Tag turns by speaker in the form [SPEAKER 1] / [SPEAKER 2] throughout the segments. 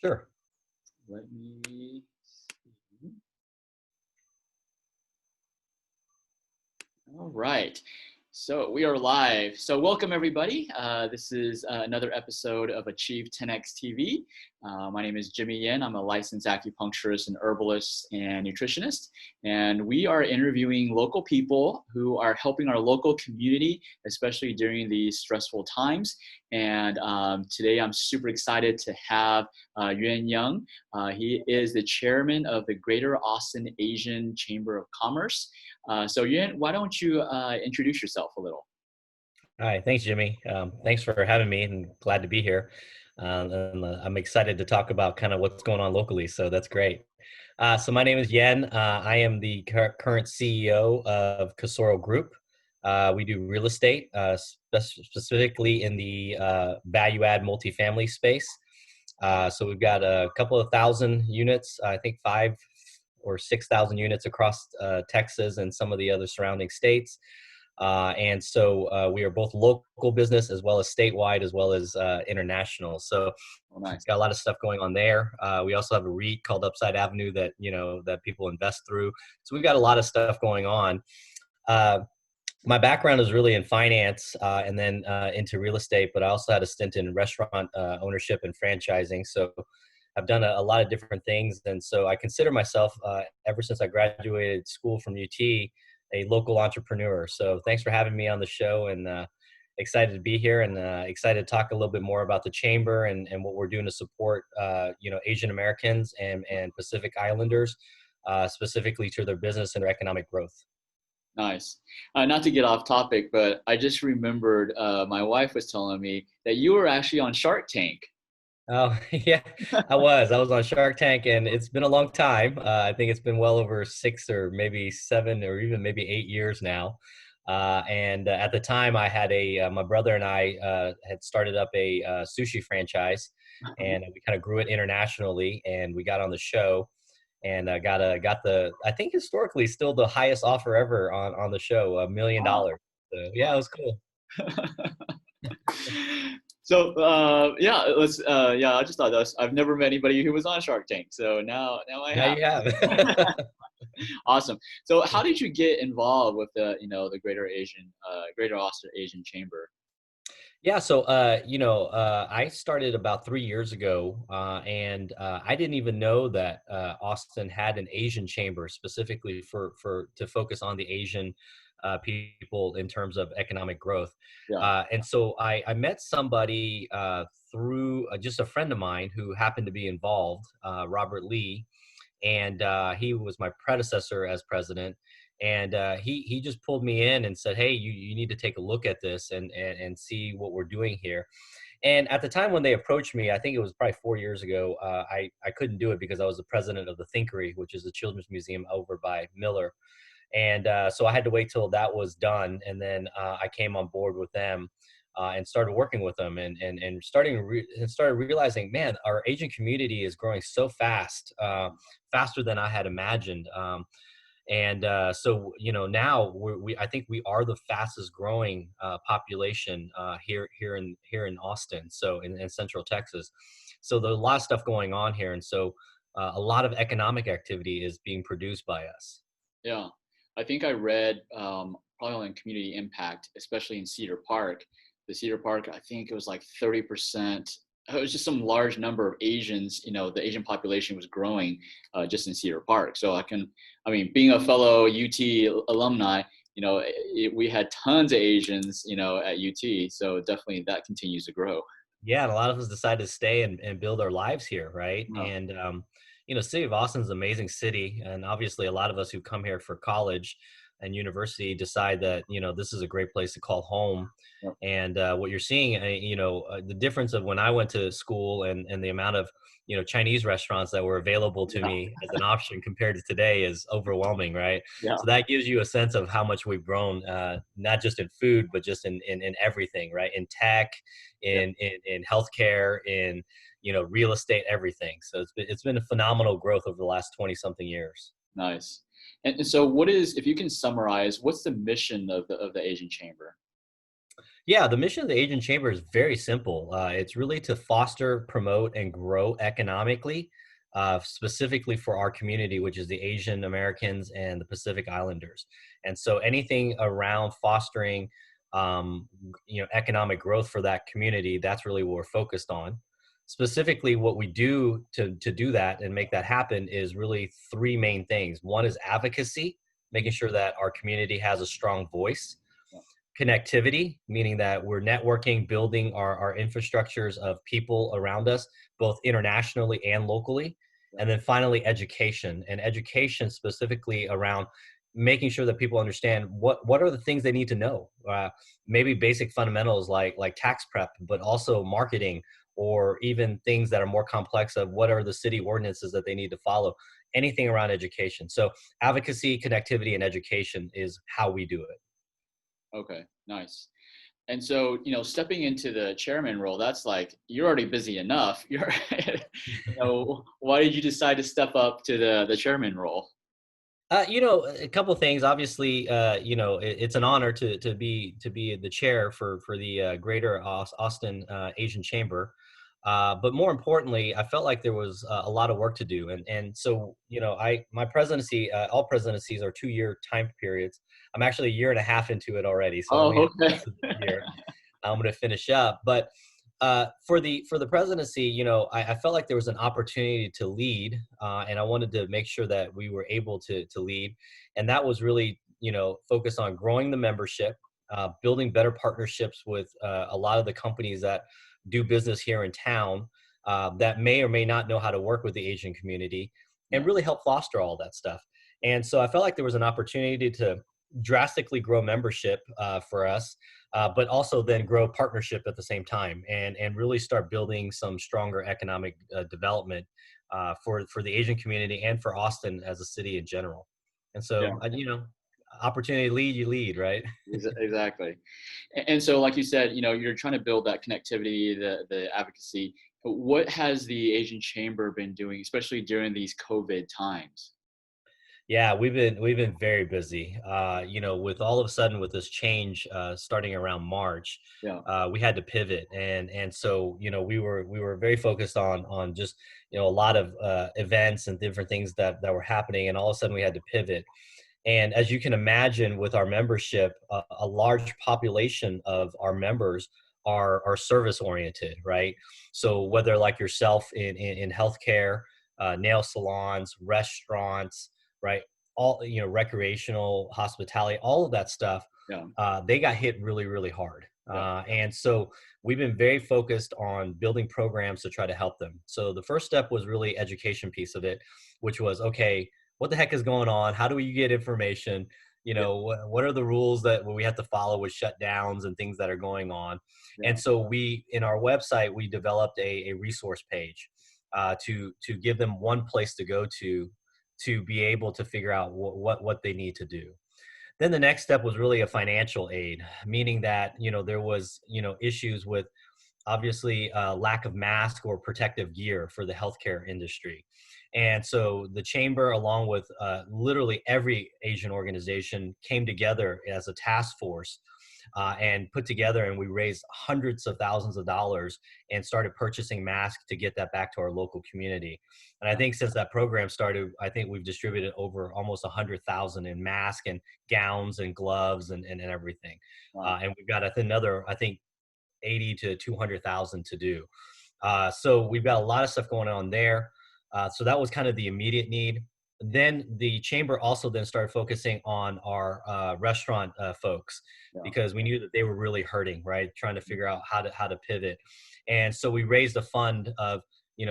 [SPEAKER 1] Sure.
[SPEAKER 2] Let me see. All right. So we are live. So welcome everybody. This is another episode of Achieve 10X TV. My name is Jimmy Yuen. I'm a licensed acupuncturist and herbalist and nutritionist. And we are interviewing local people who are helping our local community, especially during these stressful times. And today I'm super excited to have Yuen Young. He is the chairman of the Greater Austin Asian Chamber of Commerce. So Yuen, why don't you introduce yourself a little?
[SPEAKER 1] Hi, thanks, Jimmy. Thanks for having me, and glad to be here. I'm excited to talk about kind of what's going on locally, so that's great. So my name is Yen. I am the current CEO of Casoro Group. We do real estate, specifically in the value-add multifamily space. So we've got a couple of thousand units, I think 5 or 6,000 units across Texas and some of the other surrounding states. And so we are both local business as well as statewide as well as international. So
[SPEAKER 2] Nice.
[SPEAKER 1] got a lot of stuff going on there. We also have a REIT called Upside Avenue that, that people invest through. So we've got a lot of stuff going on. My background is really in finance and then into real estate, but I also had a stint in restaurant ownership and franchising. So I've done a lot of different things. And so I consider myself, ever since I graduated school from UT, a local entrepreneur. So thanks for having me on the show, and excited to be here, and excited to talk a little bit more about the chamber and what we're doing to support, Asian Americans and Pacific Islanders, specifically to their business and their economic growth.
[SPEAKER 2] Nice. Not to get off topic, but I just remembered my wife was telling me that you were actually on Shark Tank.
[SPEAKER 1] Oh, yeah, I was on Shark Tank, and it's been a long time. I think it's been well over 6 or maybe 7 or even maybe 8 years now. And at the time, I had my brother and I had started up a sushi franchise, and we kind of grew it internationally, and we got on the show, and got the, I think historically still the highest offer ever on the show, $1 million.
[SPEAKER 2] Wow.
[SPEAKER 1] So yeah, it was cool.
[SPEAKER 2] So I just thought I've never met anybody who was on Shark Tank. So now I
[SPEAKER 1] Now
[SPEAKER 2] have.
[SPEAKER 1] you have.
[SPEAKER 2] Awesome. So how did you get involved with the Greater Austin Asian Chamber?
[SPEAKER 1] Yeah, so I started about 3 years ago, and I didn't even know that Austin had an Asian chamber specifically to focus on the Asian people in terms of economic growth.
[SPEAKER 2] Yeah.
[SPEAKER 1] And so I met somebody through just a friend of mine who happened to be involved, Robert Lee, and he was my predecessor as president. And he just pulled me in and said, "Hey, you need to take a look at this and see what we're doing here." And at the time when they approached me, I think it was probably 4 years ago, I couldn't do it because I was the president of the Thinkery, which is the children's museum over by Miller. And so I had to wait till that was done, and then I came on board with them. And started working with them, and started realizing, man, our Asian community is growing so fast, faster than I had imagined. And so now I think we are the fastest growing population here in Austin, so in Central Texas. So there's a lot of stuff going on here, and so a lot of economic activity is being produced by us.
[SPEAKER 2] Yeah. I think I read probably on community impact, especially in Cedar Park. The Cedar Park, I think it was like 30%. It was just some large number of Asians, the Asian population was growing just in Cedar Park. So being a fellow UT alumni, we had tons of Asians, at UT. So definitely that continues to grow.
[SPEAKER 1] Yeah, and a lot of us decided to stay and build our lives here, right?
[SPEAKER 2] Yeah.
[SPEAKER 1] And city of Austin's an amazing city, and obviously a lot of us who come here for college and university decide that this is a great place to call home.
[SPEAKER 2] Yep.
[SPEAKER 1] And what you're seeing, the difference of when I went to school and the amount of Chinese restaurants that were available to me as an option compared to today is overwhelming, right?
[SPEAKER 2] Yeah.
[SPEAKER 1] So that gives you a sense of how much we've grown, not just in food, but just in everything, right? In tech, in healthcare, in real estate, everything. So it's been a phenomenal growth over the last 20 something years.
[SPEAKER 2] Nice. And so if you can summarize, what's the mission of the Asian Chamber?
[SPEAKER 1] Yeah, the mission of the Asian Chamber is very simple. It's really to foster, promote, and grow economically, specifically for our community, which is the Asian Americans and the Pacific Islanders. And so, anything around fostering, economic growth for that community, that's really what we're focused on. Specifically, what we do to do that and make that happen is really three main things. One is advocacy, making sure that our community has a strong voice.
[SPEAKER 2] Yeah.
[SPEAKER 1] Connectivity, meaning that we're networking, building our infrastructures of people around us, both internationally and locally.
[SPEAKER 2] Yeah.
[SPEAKER 1] And then finally, education, and education specifically around making sure that people understand what are the things they need to know. Maybe basic fundamentals like tax prep, but also marketing, or even things that are more complex of what are the city ordinances that they need to follow. Anything around education. So advocacy, connectivity, and education is how we do it.
[SPEAKER 2] Okay, nice. And so, stepping into the chairman role, that's like you're already busy enough. Why did you decide to step up to the chairman role?
[SPEAKER 1] A couple of things. Obviously, it's an honor to be the chair for the Greater Austin Asian Chamber. But more importantly, I felt like there was a lot of work to do, and so I my presidency, all presidencies are 2-year time periods. I'm actually a year and a half into it already, so I only
[SPEAKER 2] Oh,
[SPEAKER 1] have
[SPEAKER 2] okay.
[SPEAKER 1] less than a year. I'm going to finish up, but for the presidency, I felt like there was an opportunity to lead, and I wanted to make sure that we were able to lead, and that was really focus on growing the membership, building better partnerships with a lot of the companies that do business here in town, that may or may not know how to work with the Asian community, and
[SPEAKER 2] Yeah,
[SPEAKER 1] really help foster all that stuff. And so I felt like there was an opportunity to drastically grow membership for us, but also then grow partnership at the same time, and really start building some stronger economic development for the Asian community and for Austin as a city in general. And
[SPEAKER 2] yeah,
[SPEAKER 1] so, opportunity to lead, you lead, right?
[SPEAKER 2] exactly. And so, like you said, you're trying to build that connectivity, the advocacy. What has the Asian Chamber been doing, especially during these COVID times?
[SPEAKER 1] Yeah, we've been very busy. With all of a sudden with this change starting around March,
[SPEAKER 2] Yeah,
[SPEAKER 1] we had to pivot, and so we were very focused on just a lot of events and different things that were happening, and all of a sudden we had to pivot. And as you can imagine, with our membership, a large population of our members are service oriented, right? So whether like yourself in healthcare, nail salons, restaurants, right, all recreational hospitality, all of that stuff,
[SPEAKER 2] yeah,
[SPEAKER 1] they got hit really, really hard.
[SPEAKER 2] yeah,
[SPEAKER 1] And so we've been very focused on building programs to try to help them. So the first step was really education piece of it, which was okay, what the heck is going on? How do we get information?
[SPEAKER 2] yeah,
[SPEAKER 1] What are the rules that we have to follow with shutdowns and things that are going on? And
[SPEAKER 2] yeah.
[SPEAKER 1] so in our website, we developed a resource page to give them one place to go to be able to figure out what they need to do. Then the next step was really a financial aid, meaning that there was issues with obviously lack of mask or protective gear for the healthcare industry. And so the chamber, along with literally every Asian organization, came together as a task force and put together, and we raised hundreds of thousands of dollars and started purchasing masks to get that back to our local community. And I think since that program started, I think we've distributed over almost 100,000 in masks and gowns and gloves and everything.
[SPEAKER 2] Wow.
[SPEAKER 1] And we've got another, I think, 80 to 200,000 to do. So we've got a lot of stuff going on there. So that was kind of the immediate need. Then the chamber also then started focusing on our restaurant folks,
[SPEAKER 2] Yeah.
[SPEAKER 1] because we knew that they were really hurting, right? Trying to figure out how to pivot. And so we raised a fund of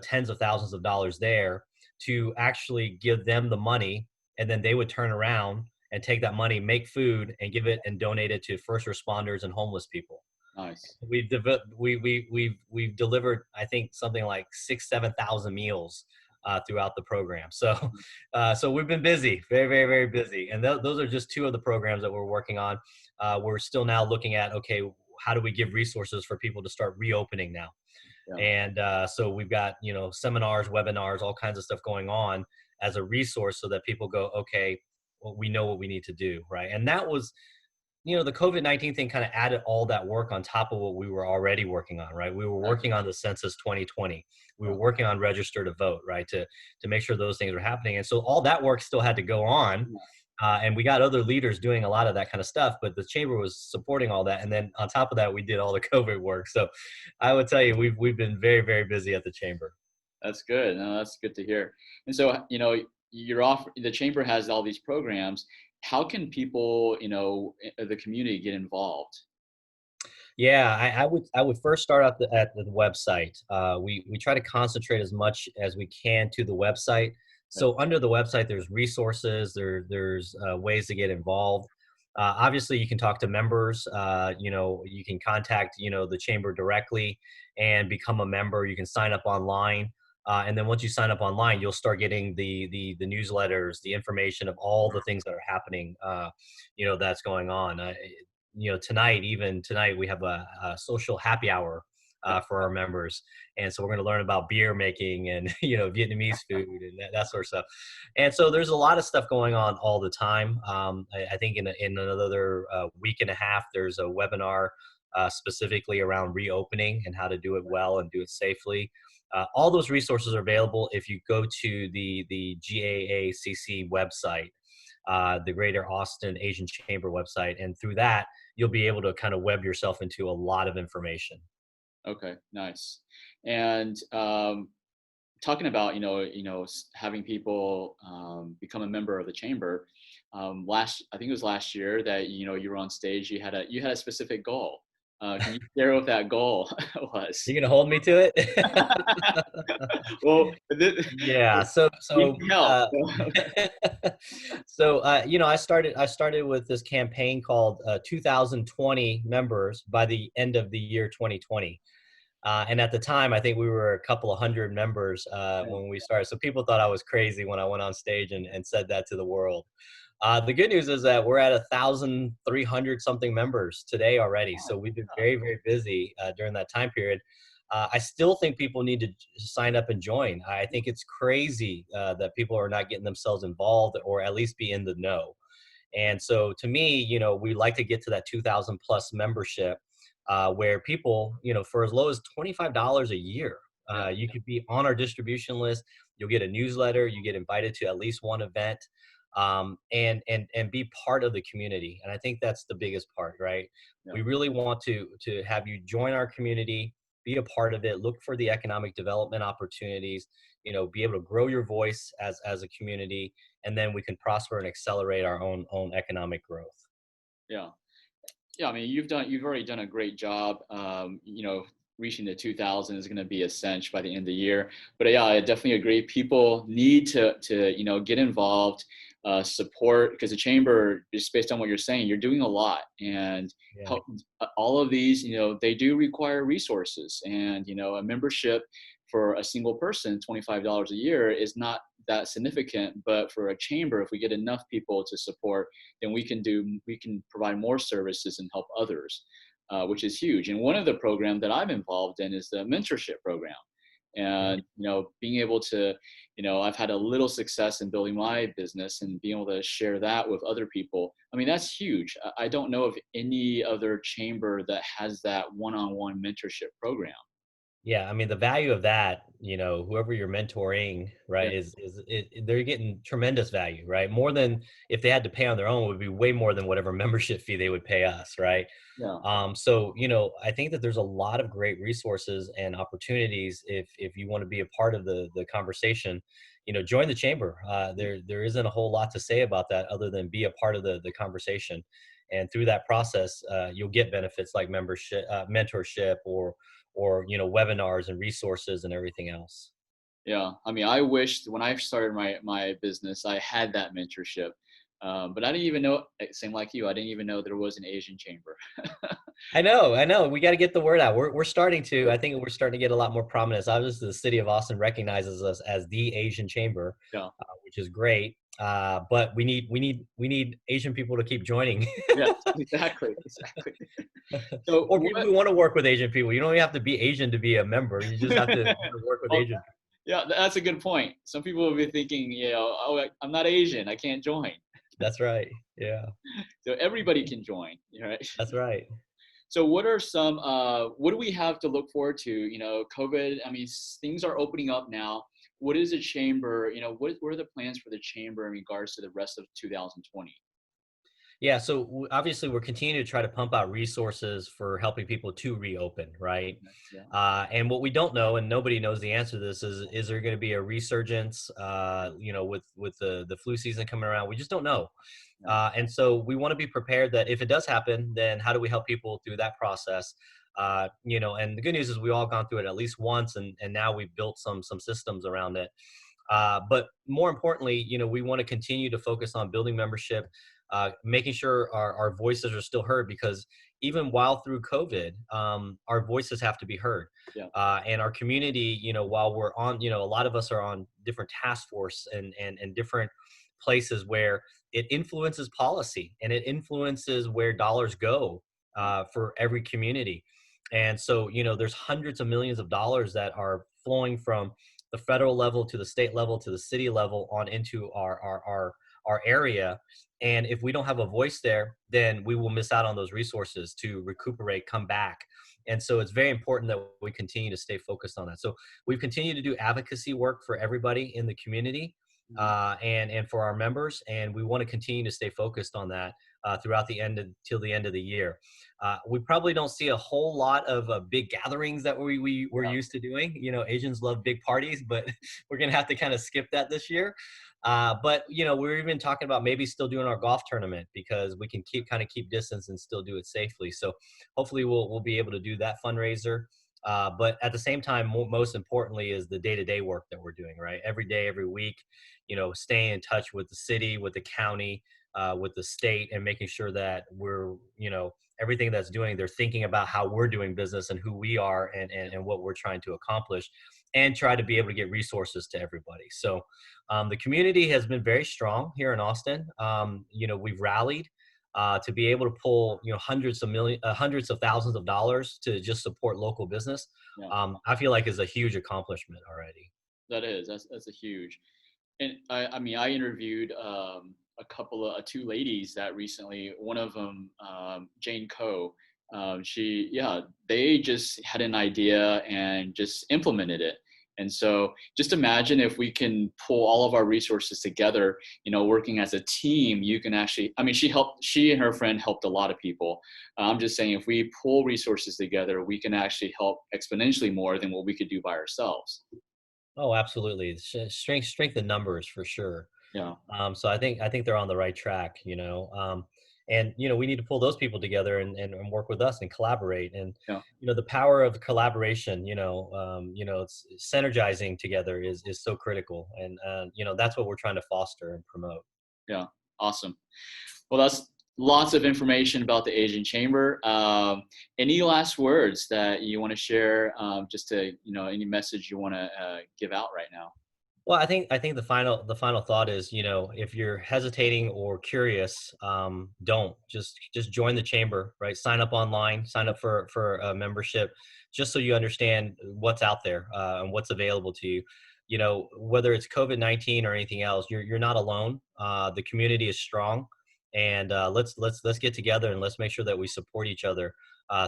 [SPEAKER 1] tens of thousands of dollars there to actually give them the money, and then they would turn around and take that money, make food, and give it and donate it to first responders and homeless people.
[SPEAKER 2] Nice.
[SPEAKER 1] We've delivered, I think, something like 7,000 meals throughout the program. So so we've been busy, very, very, very busy. And those are just two of the programs that we're working on. We're still now looking at, okay, how do we give resources for people to start reopening now?
[SPEAKER 2] Yeah.
[SPEAKER 1] And so we've got seminars, webinars, all kinds of stuff going on as a resource so that people go, okay, well, we know what we need to do, right? And that was the COVID-19 thing kind of added all that work on top of what we were already working on, right? We were
[SPEAKER 2] Exactly.
[SPEAKER 1] working on the census 2020. We
[SPEAKER 2] Yeah.
[SPEAKER 1] were working on register to vote, right? To make sure those things were happening. And so all that work still had to go on.
[SPEAKER 2] Yeah.
[SPEAKER 1] And we got other leaders doing a lot of that kind of stuff, but the chamber was supporting all that. And then on top of that, we did all the COVID work. So I would tell you, we've been very, very busy at the chamber.
[SPEAKER 2] That's good. No, that's good to hear. And so, you're off. The chamber has all these programs. How can people, the community get involved?
[SPEAKER 1] Yeah, I would first start at the website. We try to concentrate as much as we can to the website.
[SPEAKER 2] Okay.
[SPEAKER 1] So under the website, there's resources. There's ways to get involved. Obviously, you can talk to members. You can contact the chamber directly and become a member. You can sign up online. And then once you sign up online, you'll start getting the newsletters, the information of all the things that are happening, that's going on. Even tonight we have a social happy hour for our members, and so we're going to learn about beer making and Vietnamese food and that sort of stuff. And so there's a lot of stuff going on all the time. I think in another week and a half, there's a webinar specifically around reopening and how to do it well and do it safely. All those resources are available if you go to the GAACC website, the Greater Austin Asian Chamber website, and through that you'll be able to kind of web yourself into a lot of information.
[SPEAKER 2] Okay, nice. And talking about having people become a member of the chamber. I think it was last year that you were on stage. You had a specific goal. Can you share what that goal was?
[SPEAKER 1] You gonna hold me to it?
[SPEAKER 2] Well,
[SPEAKER 1] Yeah.
[SPEAKER 2] need help.
[SPEAKER 1] I started with this campaign called 2020 members by the end of the year 2020. And at the time, I think we were a couple of hundred members when we started. So people thought I was crazy when I went on stage and said that to the world. The good news is that we're at 1,300 something members today already. So we've been very, very busy during that time period. I still think people need to sign up and join. I think it's crazy that people are not getting themselves involved or at least be in the know. And so to me, we like to get to that 2,000 plus membership where people, for as low as $25 a year,
[SPEAKER 2] Yeah,
[SPEAKER 1] you could be on our distribution list. You'll get a newsletter. You get invited to at least one event, and be part of the community. And I think that's the biggest part, right?
[SPEAKER 2] yeah,
[SPEAKER 1] We really want to have you join our community, be a part of it, look for the economic development opportunities, be able to grow your voice as a community, and then we can prosper and accelerate our own economic growth.
[SPEAKER 2] yeah. Yeah, I mean, you've already done a great job. Reaching the 2,000 is going to be a cinch by the end of the year. But yeah, I definitely agree. People need to get involved, support, because the chamber, just based on what you're saying, you're doing a lot, and
[SPEAKER 1] Yeah.
[SPEAKER 2] help all of these. They do require resources, and a membership for a single person, $25 a year, is not that significant. But for a chamber, if we get enough people to support, then we can provide more services and help others, which is huge. And one of the programs that I'm involved in is the mentorship program.
[SPEAKER 1] Yeah.
[SPEAKER 2] And being able to, I've had a little success in building my business and being able to share that with other people. I mean, that's huge. I don't know of any other chamber that has that one-on-one mentorship program.
[SPEAKER 1] Yeah, I mean the value of that, whoever you're mentoring,
[SPEAKER 2] Yeah,
[SPEAKER 1] right, they're getting tremendous value, right? More than if they had to pay on their own would be way more than whatever membership fee they would pay us, right?
[SPEAKER 2] yeah,
[SPEAKER 1] So I think that there's a lot of great resources and opportunities if you want to be a part of the conversation. Join the chamber. There isn't a whole lot to say about that other than be a part of the conversation, and through that process, you'll get benefits like membership, mentorship, or webinars and resources and everything else.
[SPEAKER 2] yeah. I mean, I wished when I started my business, I had that mentorship. But I didn't even know, same like you, I didn't even know there was an Asian chamber.
[SPEAKER 1] I know. We got to get the word out. We're starting to. I think we're starting to get a lot more prominence. Obviously, the city of Austin recognizes us as the Asian chamber,
[SPEAKER 2] Yeah,
[SPEAKER 1] which is great. But we need Asian people to keep joining,
[SPEAKER 2] yes, exactly, exactly. So
[SPEAKER 1] or people
[SPEAKER 2] what?
[SPEAKER 1] who want to work with Asian people. You don't even have to be Asian to be a member. You just have to work with
[SPEAKER 2] Well,
[SPEAKER 1] Asian.
[SPEAKER 2] yeah, that's a good point. Some people will be thinking, oh, I'm not Asian, I can't join.
[SPEAKER 1] That's right. Yeah,
[SPEAKER 2] So everybody can join, right?
[SPEAKER 1] that's right.
[SPEAKER 2] So what are some what do we have to look forward to? COVID, I mean, things are opening up now. What is the chamber, what are the plans for the chamber in regards to the rest of 2020?
[SPEAKER 1] Yeah, so obviously we're continuing to try to pump out resources for helping people to reopen, right?
[SPEAKER 2] Yeah.
[SPEAKER 1] And what we don't know, and nobody knows the answer to this, is there going to be a resurgence? With the flu season coming around, we just don't know.
[SPEAKER 2] Yeah.
[SPEAKER 1] And so we want to be prepared that if it does happen, then how do we help people through that process? And the good news is we all gone through it at least once, and now we've built some systems around it. But more importantly, we want to continue to focus on building membership, making sure our voices are still heard, because even while through COVID, our voices have to be heard.
[SPEAKER 2] Yeah.
[SPEAKER 1] And our community, while we're on, a lot of us are on different task force and different places where it influences policy and it influences where dollars go for every community. And so, there's hundreds of millions of dollars that are flowing from the federal level to the state level to the city level on into our area. And if we don't have a voice there, then we will miss out on those resources to recuperate, come back. And so it's very important that we continue to stay focused on that. So we've continued to do advocacy work for everybody in the community,
[SPEAKER 2] Mhm.
[SPEAKER 1] and for our members, and we want to continue to stay focused on that throughout till the end of the year. We probably don't see a whole lot of big gatherings that we're
[SPEAKER 2] Yeah.
[SPEAKER 1] used to doing. Asians love big parties, but we're gonna have to kind of skip that this year. But we're even talking about maybe still doing our golf tournament, because we can keep distance and still do it safely. So hopefully we'll be able to do that fundraiser. But at the same time, most importantly is the day-to-day work that we're doing, right? Every day, every week, staying in touch with the city, with the county, with the state, and making sure that we're, everything that's doing, they're thinking about how we're doing business and who we are, and what we're trying to accomplish, and try to be able to get resources to everybody. So the community has been very strong here in Austin. We've rallied to be able to pull, hundreds of thousands of dollars to just support local business.
[SPEAKER 2] Yeah.
[SPEAKER 1] I feel like is a huge accomplishment already.
[SPEAKER 2] That is. That's a huge. And I mean, I interviewed a couple of two ladies that recently. One of them, Jane Coe. Yeah, they just had an idea and just implemented it. And so, just imagine if we can pull all of our resources together. Working as a team, you can actually. I mean, she and her friend helped a lot of people. I'm just saying, if we pull resources together, we can actually help exponentially more than what we could do by ourselves.
[SPEAKER 1] Oh, absolutely. Strength in numbers for sure.
[SPEAKER 2] Yeah.
[SPEAKER 1] So I think they're on the right track, and we need to pull those people together and work with us and collaborate. And
[SPEAKER 2] Yeah.
[SPEAKER 1] the power of collaboration, it's synergizing together is so critical, and that's what we're trying to foster and promote.
[SPEAKER 2] Yeah. Awesome. Well, that's lots of information about the Asian Chamber. Any last words that you want to share? Just to, any message you want to give out right now?
[SPEAKER 1] Well, I think the final thought is, if you're hesitating or curious, don't just join the chamber, right? Sign up online, sign up for a membership, just so you understand what's out there, and what's available to you. Whether it's COVID-19 or anything else, you're not alone. The community is strong, and let's get together and let's make sure that we support each other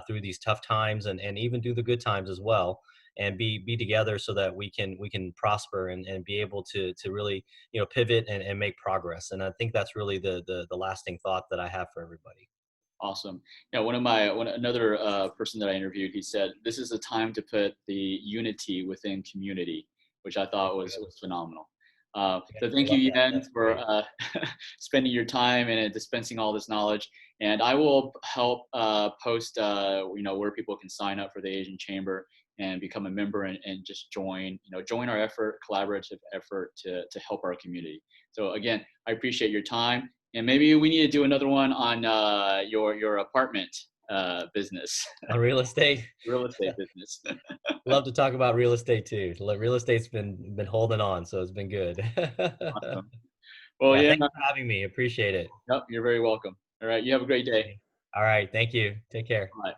[SPEAKER 1] through these tough times, and even through the good times as well, and be together so that we can prosper, and be able to really pivot and make progress. And I think that's really the lasting thought that I have for everybody.
[SPEAKER 2] Awesome. Yeah, another person that I interviewed, he said this is a time to put the unity within community, which I thought was phenomenal.
[SPEAKER 1] Yeah,
[SPEAKER 2] So
[SPEAKER 1] I
[SPEAKER 2] thank you,
[SPEAKER 1] love that.
[SPEAKER 2] Yen,
[SPEAKER 1] That's
[SPEAKER 2] for
[SPEAKER 1] great.
[SPEAKER 2] spending your time and dispensing all this knowledge. And I will help post, where people can sign up for the Asian Chamber and become a member, and just join our effort, collaborative effort to help our community. So again, I appreciate your time. And maybe we need to do another one on your apartment business,
[SPEAKER 1] On real estate.
[SPEAKER 2] real estate business.
[SPEAKER 1] Love to talk about real estate too. Real estate's been holding on, so it's been good.
[SPEAKER 2] Awesome. Well,
[SPEAKER 1] Yeah,
[SPEAKER 2] yeah,
[SPEAKER 1] thanks for having me. Appreciate it.
[SPEAKER 2] yep, you're very welcome. All right, you have a great day.
[SPEAKER 1] All right, thank you. Take care.
[SPEAKER 2] Bye.